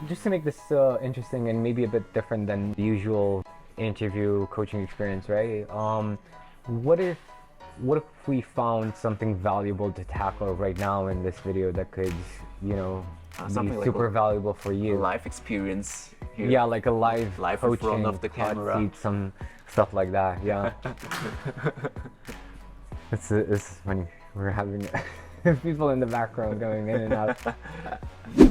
Just to make this interesting and maybe a bit different than the usual interview coaching experience, right? What if what if we found something valuable to tackle right now in this video that could, you know, be Something like super valuable for a you? life experience here. Yeah, like a live Live in front coaching, of the hot camera. seat, some stuff like that. Yeah, it's funny. We're having people in the background going in and out.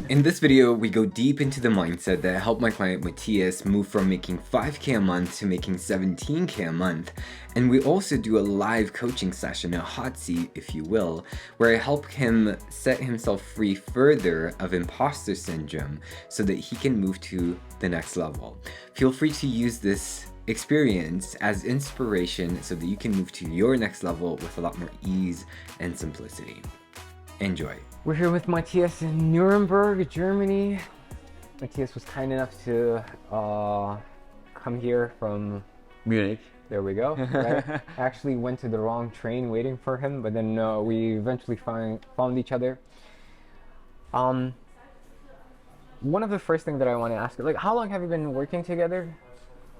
In this video, we go deep into the mindset that helped my client Matthias move from making 5K a month to making 17K a month. And we also do a live coaching session, a hot seat, if you will, where I help him set himself free further of imposter syndrome so that he can move to the next level. Feel free to use this experience as inspiration so that you can move to your next level with a lot more ease and simplicity. Enjoy. We're here with Matthias in Nuremberg, Germany. Matthias was kind enough to come here from Munich. There we go. Right? I actually went to the wrong train waiting for him, but then we eventually found each other. One of the first things that I want to ask you, like, how long have you been working together?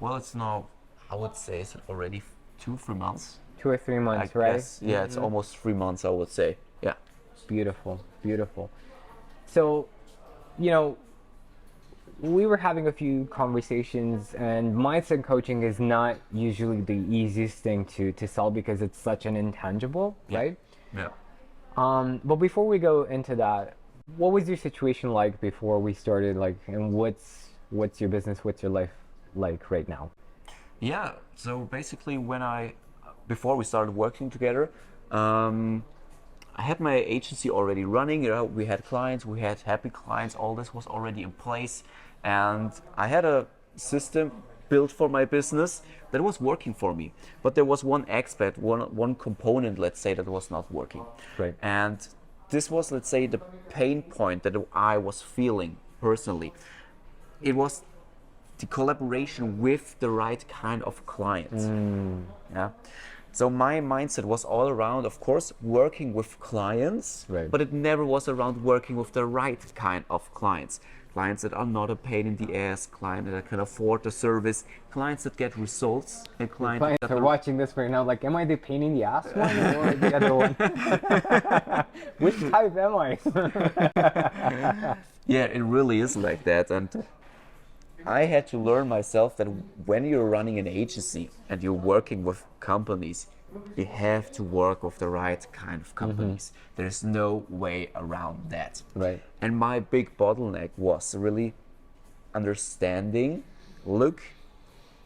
Well, it's now, I would say, it's already 2-3 months. 2 or 3 months, I right? guess. Yeah, it's almost 3 months, I would say. Yeah. Beautiful, beautiful. So, you know, we were having a few conversations, and mindset coaching is not usually the easiest thing to sell because it's such an intangible, right? Yeah. But before we go into that, what was your situation like before we started, like, and what's your business, what's your life like right now? Yeah, so basically before we started working together, I had my agency already running, we had clients, we had happy clients, all this was already in place. And I had a system built for my business that was working for me. But there was one aspect, one component, let's say, that was not working. Right. And this was, let's say, the pain point that I was feeling personally. It was the collaboration with the right kind of clients. Yeah. So my mindset was all around, of course, working with clients, Right. but it never was around working with the right kind of clients. Clients that are not a pain in the ass, clients that can afford the service, clients that get results, and clients Clients that are watching this right now, like, am I the pain in the ass one or the other one? Which type am I? Yeah, it really is like that. And I had to learn myself that when you're running an agency and you're working with companies, you have to work with the right kind of companies. There's no way around that. Right. And my big bottleneck was really understanding, look,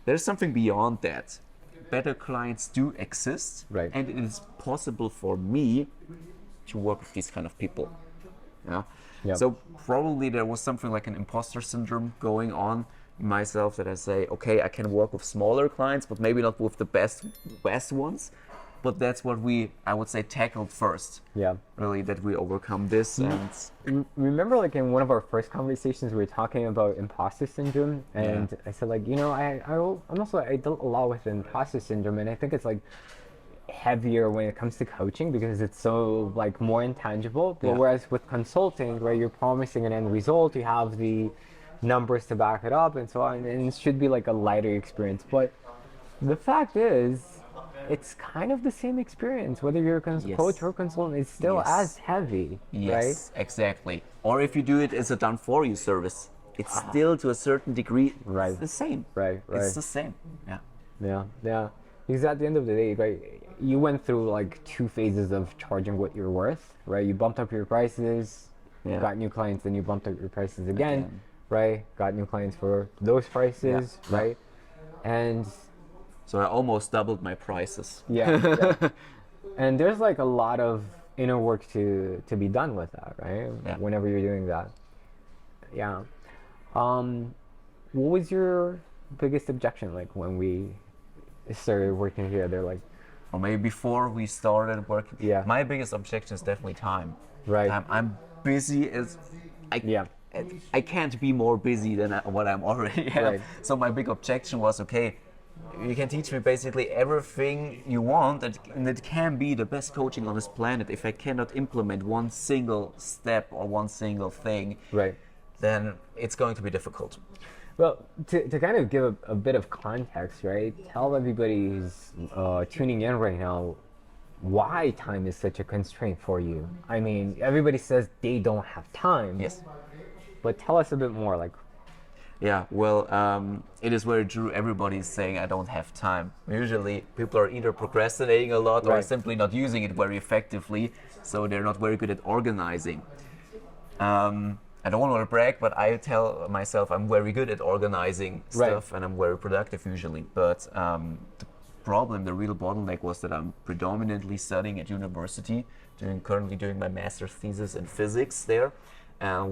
there's something beyond that. Better clients do exist, Right. and it is possible for me to work with these kind of people. Yeah. Yep. So probably there was something like an imposter syndrome going on in myself that I say, okay, I can work with smaller clients, but maybe not with the best ones. But that's what I would say, tackled first. Yeah. Really, that we overcome this. And Remember, like, in one of our first conversations, we were talking about imposter syndrome, and I said, like, you know, I dealt a lot with imposter syndrome, and I think it's like heavier when it comes to coaching because it's so, like, more intangible. But whereas with consulting, where you're promising an end result, you have the numbers to back it up and so on, and it should be like a lighter experience. But the fact is, it's kind of the same experience whether you're a coach or consultant. It's still as heavy, right? Exactly. Or if you do it as a done for you service, it's still to a certain degree the same. Right. It's the same. Yeah. Because at the end of the day, right, you went through like 2 phases of charging what you're worth, right? You bumped up your prices, got new clients, then you bumped up your prices again. Right? Got new clients for those prices, right? And so I almost doubled my prices. Yeah. And there's like a lot of inner work to be done with that, right? Yeah. Whenever you're doing that. Yeah. What was your biggest objection, like, when we started working together, like? Or maybe before we started working. Yeah. My biggest objection is definitely time. Right. I'm busy as I can't be more busy than what I'm already at. Right. So my big objection was, okay, you can teach me basically everything you want, and it can be the best coaching on this planet if I cannot implement one single step or one single thing. Right. then it's going to be difficult. Well, to kind of give a bit of context, right? Tell everybody who's tuning in right now why time is such a constraint for you. I mean, everybody says they don't have time. Yes. But tell us a bit more, like. Yeah, well, it is very true. Everybody is saying I don't have time. Usually, people are either procrastinating a lot or Right. simply not using it very effectively, so they're not very good at organizing. I don't want to brag, but I tell myself I'm very good at organizing stuff, and I'm very productive usually. But the problem, the real bottleneck, was that I'm predominantly studying at university, currently doing my master's thesis in physics there,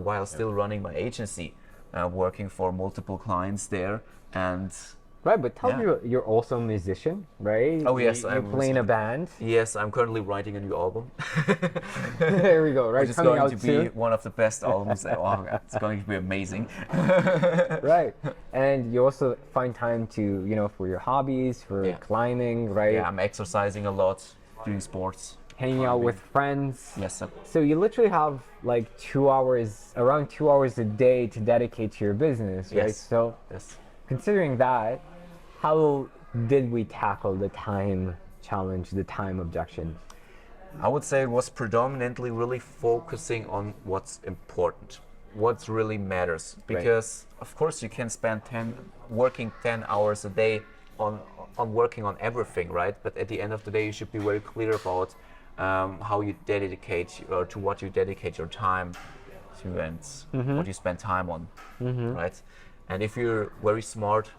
while still running my agency. Working for multiple clients there, and Right, but tell Yeah. me you're also a musician, right? Oh, yes, you I'm a play in a band. yes, I'm currently writing a new album, There we go, right? which is Coming going out to be soon. one of the best albums. Oh, it's going to be amazing. Right. And you also find time to, for your hobbies, for Yeah. climbing, right? Yeah, I'm exercising a lot, doing sports. Hanging out with friends. Yes, sir. So you literally have like around 2 hours a day to dedicate to your business, right? Yes. So Yes. considering that, how did we tackle the time challenge, the time objection? I would say it was predominantly really focusing on what's important, what really matters. Because of course you can spend working 10 hours a day on working on everything, right? But at the end of the day, you should be very clear about how you dedicate or to what you dedicate your time to, and what you spend time on, right? And if you're very smart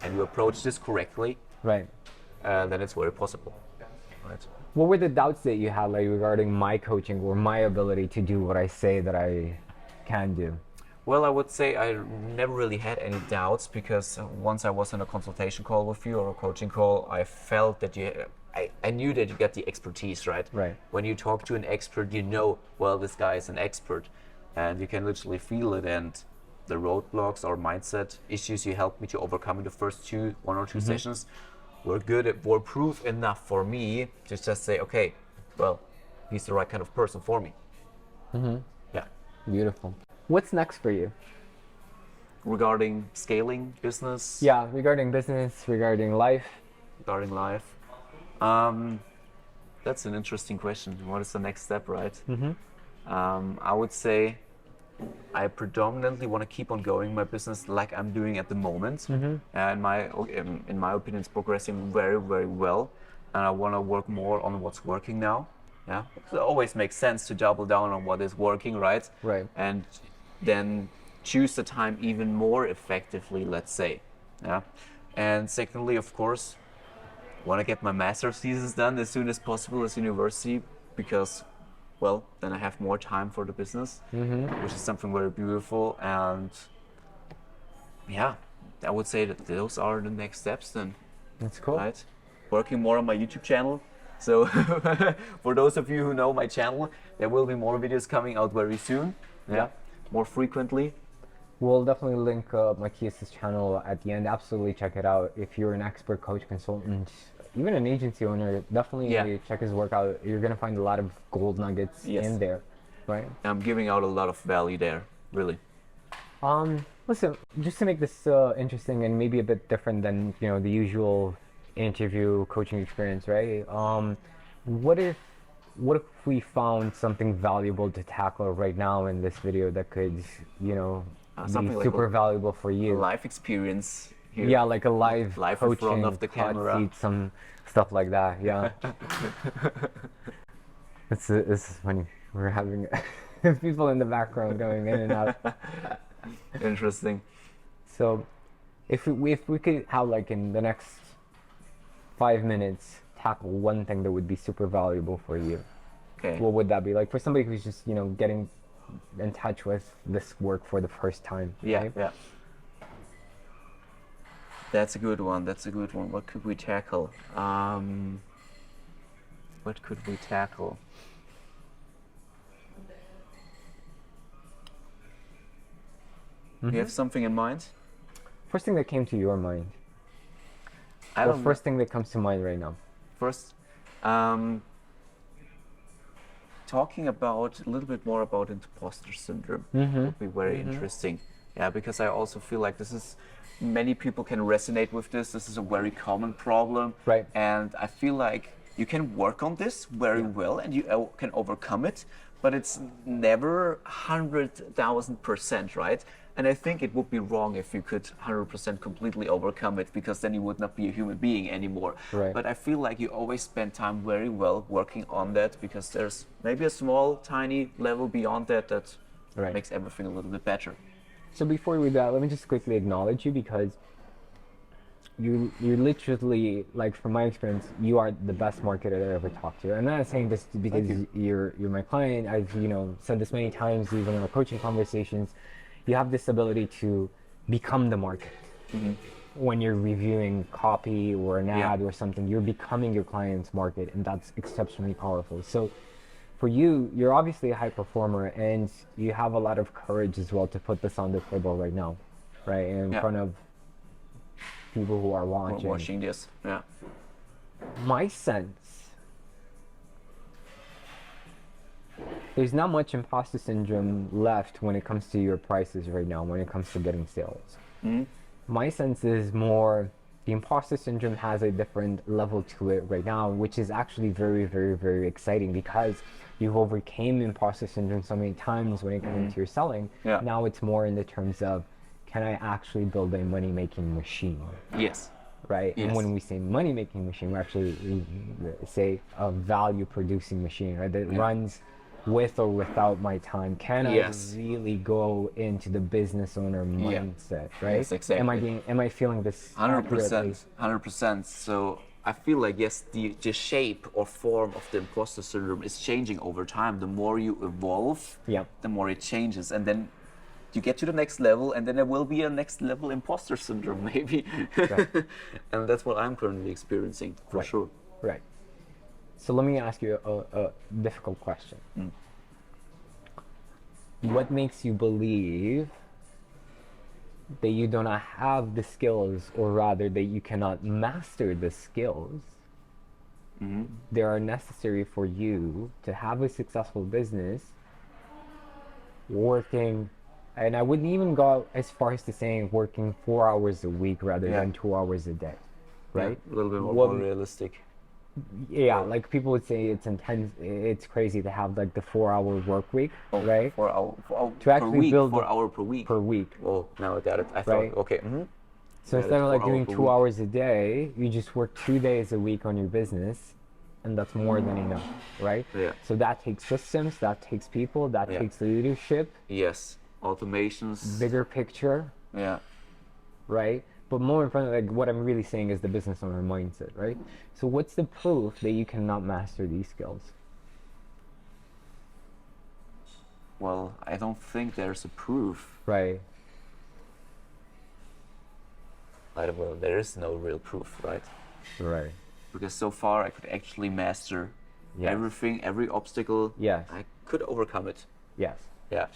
and you approach this correctly, Right. then it's very possible, right? What were the doubts that you had, like regarding my coaching or my ability to do what I say that I can do? Well, I would say I never really had any doubts, because once I was in a consultation call with you or a coaching call, I felt that I knew that you get the expertise, right? Right. When you talk to an expert, you know, well, this guy is an expert, and you can literally feel it. And the roadblocks or mindset issues you helped me to overcome in the first one or two sessions were proof enough for me to just say, okay, well, he's the right kind of person for me. Yeah. Beautiful. What's next for you? Regarding scaling business, Yeah, regarding business, regarding life. regarding life, that's an interesting question. What is the next step, right? I would say I predominantly want to keep on going my business like I'm doing at the moment, and in my opinion, it's progressing very, very well. And I want to work more on what's working now. Yeah, it always makes sense to double down on what is working, right? Right. And then choose the time even more effectively, let's say. Yeah. And secondly, of course, want to get my master's thesis done as soon as possible as university, because, well, then I have more time for the business, which is something very beautiful. And yeah, I would say that those are the next steps then, That's cool. right? Working more on my YouTube channel. So for those of you who know my channel, there will be more videos coming out very soon. Yeah, more frequently. We'll definitely link Matthias's channel at the end. Absolutely check it out. If you're an expert coach, consultant, even an agency owner, definitely check his work out. You're gonna find a lot of gold nuggets in there, right? I'm giving out a lot of value there, really. Listen, just to make this interesting and maybe a bit different than the usual interview coaching experience, right? What if we found something valuable to tackle right now in this video that could be something like super a valuable for you? Life experience here. Yeah, like a live in coaching, front of the hot camera. seat, some stuff like that. Yeah. This is funny. We're having people in the background going in and out. Interesting. So, if we could have, like, in the next 5 minutes, tackle one thing that would be super valuable for you, Okay. what would that be? Like for somebody who's just getting in touch with this work for the first time. Yeah, right? yeah. That's a good one. That's a good one. What could we tackle? What could we tackle? Do you have something in mind? First thing that came to your mind. I Or don't first thing that comes to mind right now. First, talking about a little bit more about imposter syndrome would be very interesting. Yeah, because I also feel like this is many people can resonate with this. This is a very common problem, Right. and I feel like you can work on this very well, and you can overcome it. But it's never 100,000%, right? And I think it would be wrong if you could 100% completely overcome it, because then you would not be a human being anymore. Right. But I feel like you always spend time very well working on that, because there's maybe a small, tiny level beyond that that Right. makes everything a little bit better. So before we do that, let me just quickly acknowledge you, because you're literally, like, from my experience, you are the best marketer I ever talked to. I'm not saying this because you're my client. I've said this many times, even in our coaching conversations. You have this ability to become the market. When you're reviewing copy or an ad or something, you're becoming your client's market, and that's exceptionally powerful. So for you, you're obviously a high performer, and you have a lot of courage as well to put this on the table right now, right, in front of people who are watching. This. Yeah. My sense, there's not much imposter syndrome left when it comes to your prices right now, when it comes to getting sales. My sense is more the imposter syndrome has a different level to it right now, which is actually very, very, very exciting, because you've overcame imposter syndrome so many times when it comes to your selling. Now it's more in the terms of, can I actually build a money-making machine? Yes. Right? Yes. And when we say money-making machine, we say a value-producing machine, right? That runs with or without my time. Can I really go into the business owner mindset, right? Yes, exactly. Am I feeling this 100%, 100%. So I feel like, yes, the shape or form of the imposter syndrome is changing over time. The more you evolve, the more it changes, and then you get to the next level, and then there will be a next level imposter syndrome, maybe. And that's what I'm currently experiencing, for sure. Right. So let me ask you a difficult question. What makes you believe that you do not have the skills, or rather that you cannot master the skills that are necessary for you to have a successful business working, and I wouldn't even go as far as to saying working 4 hours a week rather than 2 hours a day, right? A little bit more realistic. Yeah, like people would say it's intense, it's crazy to have like the 4-hour work week, right? 4 hour, To actually per week, build 4 hour per week. Per week. Oh, now I got it. I Right. thought, okay. So instead of like doing 2 hours a day, you just work 2 days a week on your business, and that's more than enough, right? Yeah. So that takes systems, that takes people, that takes leadership. Yes, automations. Bigger picture. Yeah. Right? But more importantly, like, what I'm really saying is the business owner mindset, right? So what's the proof that you cannot master these skills? Well, I don't think there's a proof. Right. Well, there is no real proof, right? Right. Because so far I could actually master everything, every obstacle. Yes. I could overcome it. Yes. Yeah.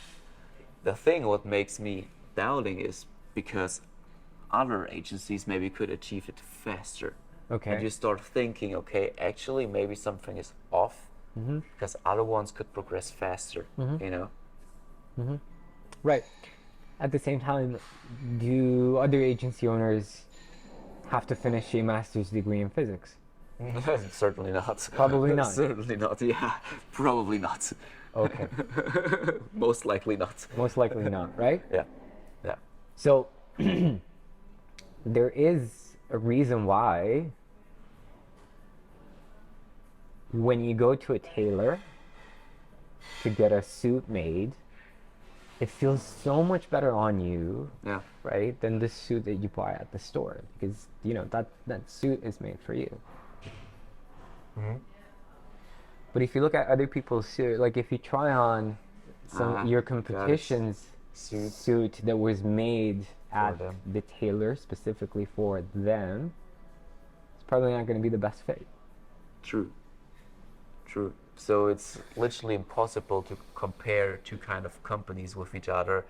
The thing what makes me doubting is because other agencies maybe could achieve it faster. Okay. And you start thinking, okay, actually maybe something is off, because other ones could progress faster, you know? Right. At the same time, do other agency owners have to finish a master's degree in physics? Certainly not. Probably not. Certainly not, yeah. Probably not. Okay. Most likely not. Most likely not, right? Yeah. Yeah. So there is a reason why when you go to a tailor to get a suit made, it feels so much better on you, right, than the suit that you buy at the store, because you know that suit is made for you. But if you look at other people's suit, like if you try on your competition's suit that was made at the tailor specifically for them, it's probably not going to be the best fit. True. So it's literally impossible to compare two kind of companies with each other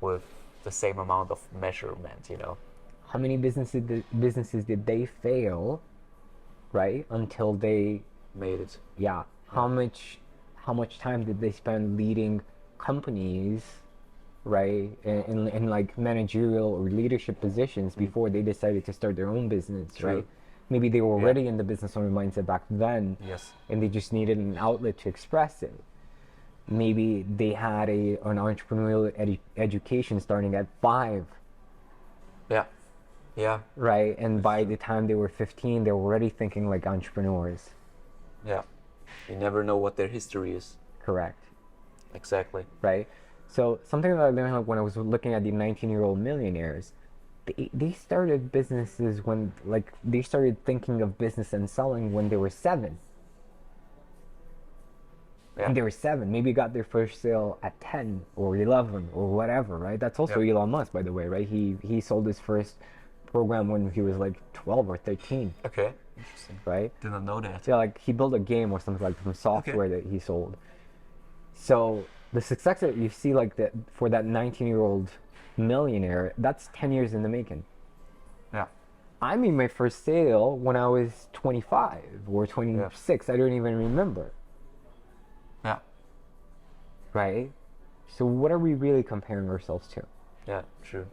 with the same amount of measurement, you know. How many businesses did they fail, right, until they made it? Yeah. How how much time did they spend leading companies, right, in like managerial or leadership positions before they decided to start their own business, True. right? Maybe they were already in the business owner mindset back then, Yes. and they just needed an outlet to express it. Maybe they had an entrepreneurial education starting at 5, Yeah. Yeah. right? And by the time they were 15, they were already thinking like entrepreneurs. Yeah. You never know what their history is. Correct. Exactly. Right? So something that I learned like, when I was looking at the 19-year-old millionaires, they started businesses when, like, they started thinking of business and selling when they were 7. Yeah. And they were 7. Maybe got their first sale at 10 or 11 or whatever, right? That's also Yeah. Elon Musk, by the way, right? He sold his first program when he was like 12 or 13, Okay. Interesting. right? Didn't know that. Yeah, like he built a game or something like from software that he sold. So the success that you see like that for that 19-year-old millionaire, that's 10 years in the making. Yeah. I made my first sale when I was 25 or 26. I don't even remember, Yeah. right? So what are we really comparing ourselves to? Yeah. True.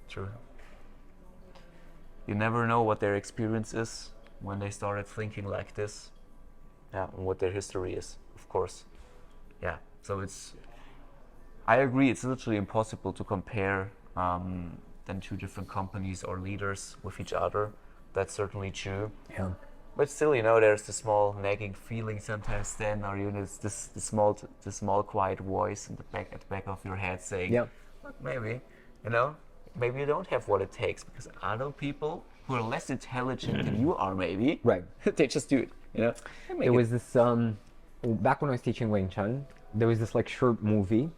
True. You never know what their experience is when they started thinking like this. Yeah, and what their history is, of course. Yeah. So I agree, it's literally impossible to compare then 2 different companies or leaders with each other. That's certainly true. Yeah. But still, there's the small nagging feeling sometimes then, or it's the small quiet voice in at the back of your head saying, Yep. "Look, maybe you don't have what it takes, because other people who are less intelligent than you are, maybe, Right. they just do it, They make There was this back when I was teaching Wing Chun, there was this like short movie.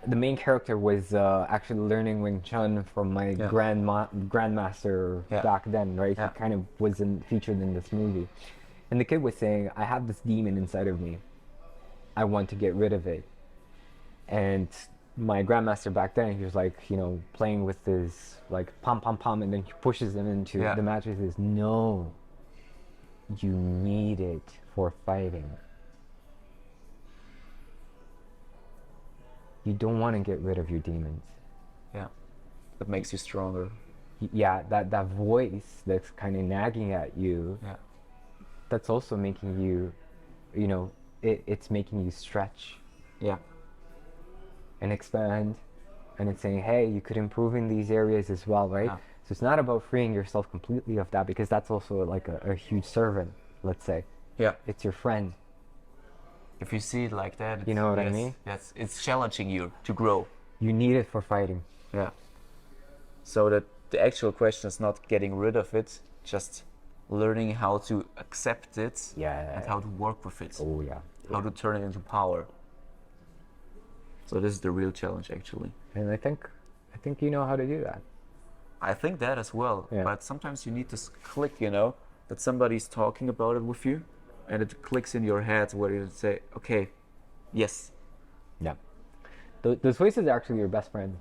The main character was actually learning Wing Chun from my grandmaster Yeah. back then, right? Yeah. He kind of was featured in this movie. And the kid was saying, I have this demon inside of me. I want to get rid of it. And my grandmaster back then, he was like, playing with his like pom pom pom, and then he pushes him into Yeah. the match and says, no, you need it for fighting. You don't want to get rid of your demons. Yeah, that makes you stronger. Yeah, that voice that's kind of nagging at you, Yeah, that's also making you, it's making you stretch yeah, and expand, and it's saying, hey, you could improve in these areas as well, right? Yeah. So it's not about freeing yourself completely of that, because that's also like a huge servant, let's say. yeah. It's your friend. If you see it like that, You know what I yes, mean? Yes, it's challenging you to grow. You need it for fighting. Yeah. So that the actual question is not getting rid of it, just learning how to accept it Yeah. and how to work with it, Oh, yeah. how to turn it into power. So this is the real challenge, actually. And I think you know how to do that. I think that as well. Yeah. But sometimes you need to click, that somebody's talking about it with you, and it clicks in your head where you say, okay, yes. Yeah. Those voices are actually your best friend.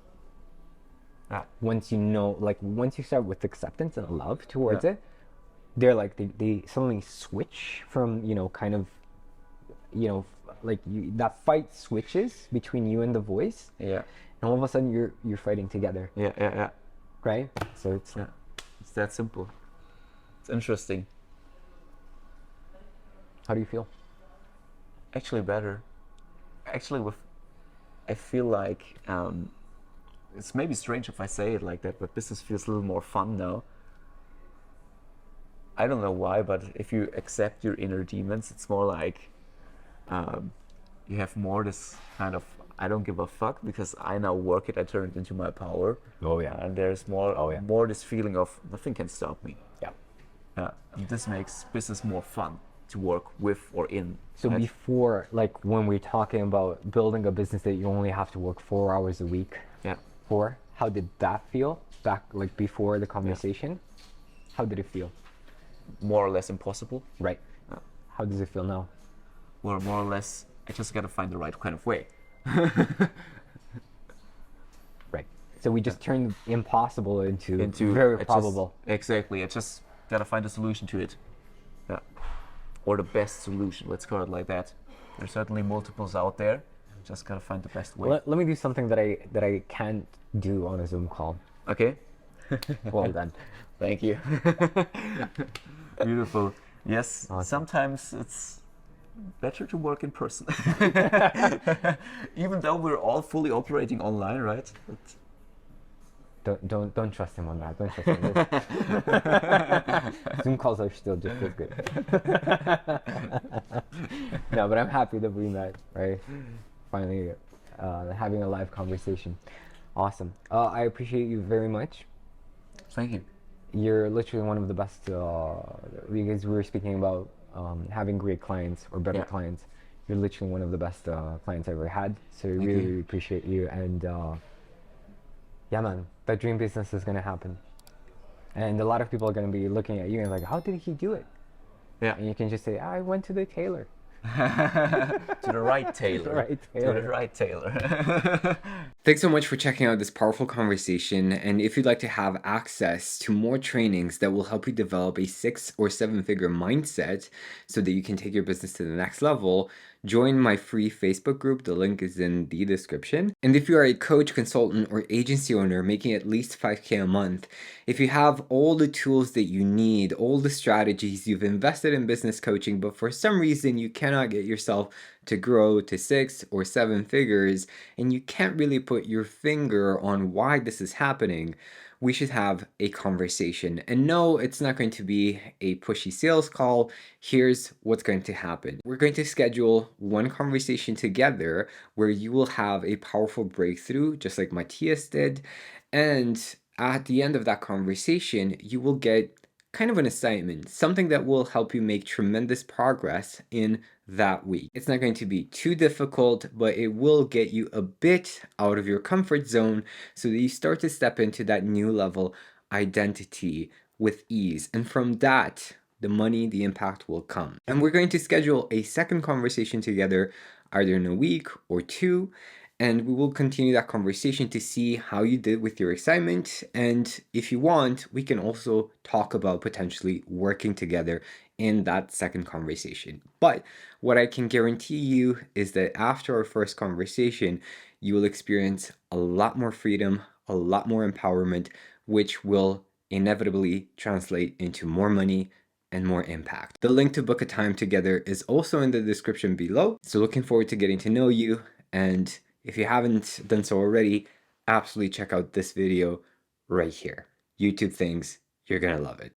Yeah. Once once you start with acceptance and love towards Yeah. it, they're like, they suddenly switch from, kind of, that fight switches between you and the voice, Yeah. and all of a sudden you're fighting together, Yeah. right? So it's Yeah. It's that simple. It's interesting. How do you feel? Actually better. Actually, I feel like it's maybe strange if I say it like that, but business feels a little more fun now. I don't know why, but if you accept your inner demons, it's more like you have more this kind of I don't give a fuck, because I now work it, I turn it into my power. Oh, yeah. And there's more Oh, yeah. more this feeling of nothing can stop me. Yeah. And this makes business more fun to work with or in. So right? before, like when we're talking about building a business that you only have to work 4 hours a week Yeah. for, how did that feel back, like before the conversation? How did it feel? More or less impossible. Right. Yeah. How does it feel now? Or more or less, I just gotta find the right kind of way. Right. So we just turned impossible into I very just- probable. Exactly. I just gotta find a solution to it. Yeah. Or the best solution. Let's call it like that. There's certainly multiples out there. Just gotta find the best way. Let me do something that I can't do on a Zoom call. Okay. Well done. Thank you. Beautiful. Yes. Awesome. Sometimes it's better to work in person. Even though we're all fully operating online, right? But Don't trust him on that. Don't trust him. Zoom calls are still just as good. No, but I'm happy that we met, right? Finally, having a live conversation. Awesome. I appreciate you very much. thank you. You're literally one of the best. Because we were speaking about having great clients or better Yeah. clients. You're literally one of the best clients I've ever had. So Thank really, you. really appreciate you. And yeah, man, that dream business is gonna happen. And a lot of people are gonna be looking at you and like, how did he do it? Yeah. And you can just say, I went to the tailor. To the right tailor. right To tailor. the right tailor. Thanks so much for checking out this powerful conversation. And if you'd like to have access to more trainings that will help you develop a 6 or 7 figure mindset so that you can take your business to the next level, join my free Facebook group. The link is in the description. And if you are a coach, consultant, or agency owner making at least 5K a month, if you have all the tools that you need, all the strategies, you've invested in business coaching, but for some reason you cannot get yourself to grow to 6 or 7 figures, and you can't really put your finger on why this is happening, we should have a conversation. And no, it's not going to be a pushy sales call. Here's what's going to happen. We're going to schedule one conversation together where you will have a powerful breakthrough, just like Matthias did. And at the end of that conversation, you will get kind of an assignment, something that will help you make tremendous progress in that week. It's not going to be too difficult, but it will get you a bit out of your comfort zone so that you start to step into that new level identity with ease. And from that, the money, the impact will come. And we're going to schedule a second conversation together, either in a week or two. And we will continue that conversation to see how you did with your assignment. And if you want, we can also talk about potentially working together in that second conversation. But what I can guarantee you is that after our first conversation, you will experience a lot more freedom, a lot more empowerment, which will inevitably translate into more money and more impact. The link to book a time together is also in the description below. So looking forward to getting to know you. And if you haven't done so already, absolutely check out this video right here. YouTube things, you're gonna love it.